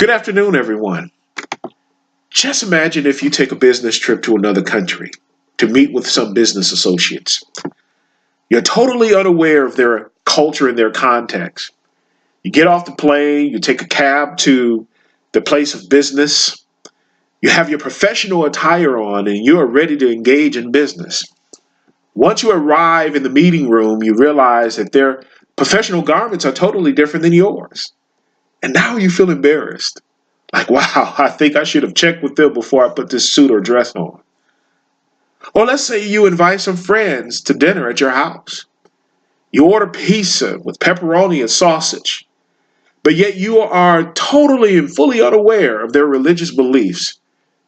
Good afternoon, everyone. Just imagine if you take a business trip to another country to meet with some business associates. You're totally unaware of their culture and their context. You get off the plane, you take a cab to the place of business, you have your professional attire on, and you are ready to engage in business. Once you arrive in the meeting room, you realize that their professional garments are totally different than yours. And now you feel embarrassed. Like, wow, I think I should have checked with them before I put this suit or dress on. Or let's say you invite some friends to dinner at your house. You order pizza with pepperoni and sausage, but yet you are totally and fully unaware of their religious beliefs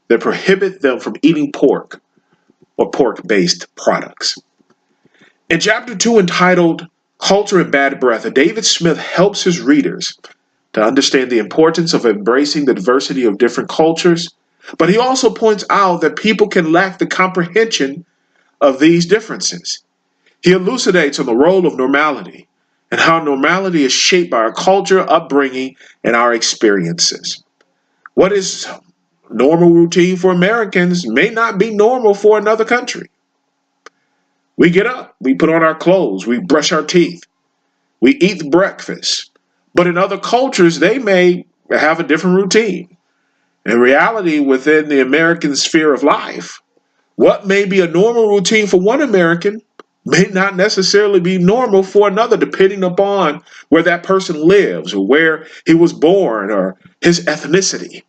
that prohibit them from eating pork or pork-based products. In chapter 2, entitled Culture and Bad Breath, David Smith helps his readers to understand the importance of embracing the diversity of different cultures, but he also points out that people can lack the comprehension of these differences. He elucidates on the role of normality and how normality is shaped by our culture, upbringing, and our experiences. What is normal routine for Americans may not be normal for another country. We get up, we put on our clothes, we brush our teeth, we eat breakfast. But in other cultures, they may have a different routine. In reality, within the American sphere of life, what may be a normal routine for one American may not necessarily be normal for another, depending upon where that person lives or where he was born or his ethnicity.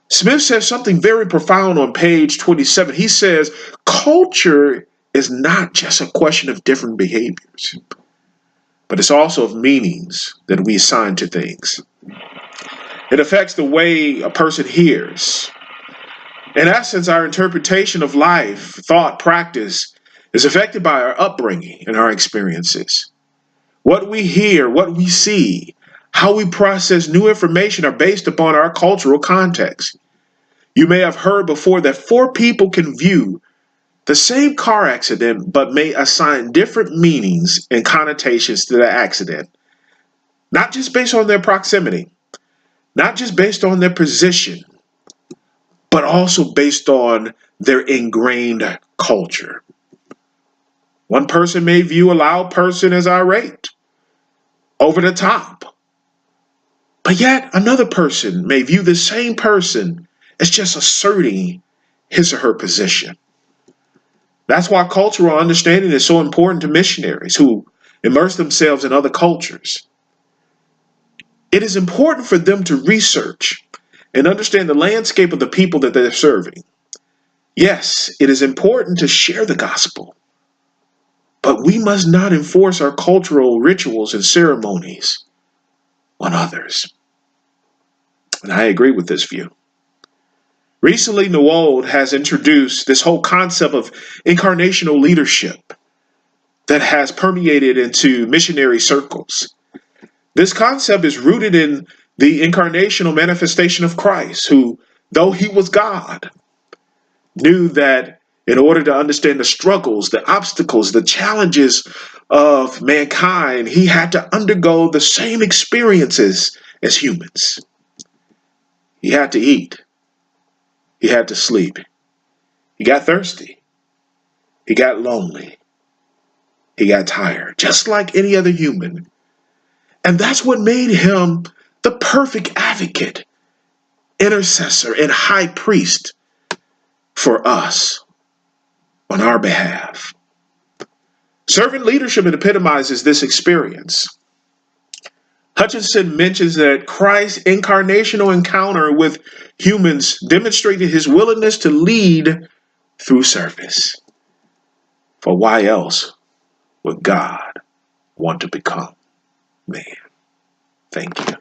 Smith says something very profound on page 27. He says, culture is not just a question of different behaviors, but it's also of meanings that we assign to things. It affects the way a person hears. In essence, our interpretation of life, thought, practice is affected by our upbringing and our experiences. What we hear, what we see, how we process new information are based upon our cultural context. You may have heard before that four people can view the same car accident, but may assign different meanings and connotations to the accident, not just based on their proximity, not just based on their position, but also based on their ingrained culture. One person may view a loud person as irate, over the top, but yet another person may view the same person as just asserting his or her position. That's why cultural understanding is so important to missionaries who immerse themselves in other cultures. It is important for them to research and understand the landscape of the people that they're serving. Yes, it is important to share the gospel, but we must not enforce our cultural rituals and ceremonies on others. And I agree with this view. Recently, Newald has introduced this whole concept of incarnational leadership that has permeated into missionary circles. This concept is rooted in the incarnational manifestation of Christ, who, though he was God, knew that in order to understand the struggles, the obstacles, the challenges of mankind, he had to undergo the same experiences as humans. He had to eat. He had to sleep. He got thirsty. He got lonely. He got tired, just like any other human. And that's what made him the perfect advocate, intercessor, and high priest for us on our behalf. Servant leadership epitomizes this experience. Hutchinson mentions that Christ's incarnational encounter with humans demonstrated his willingness to lead through service. For why else would God want to become man? Thank you.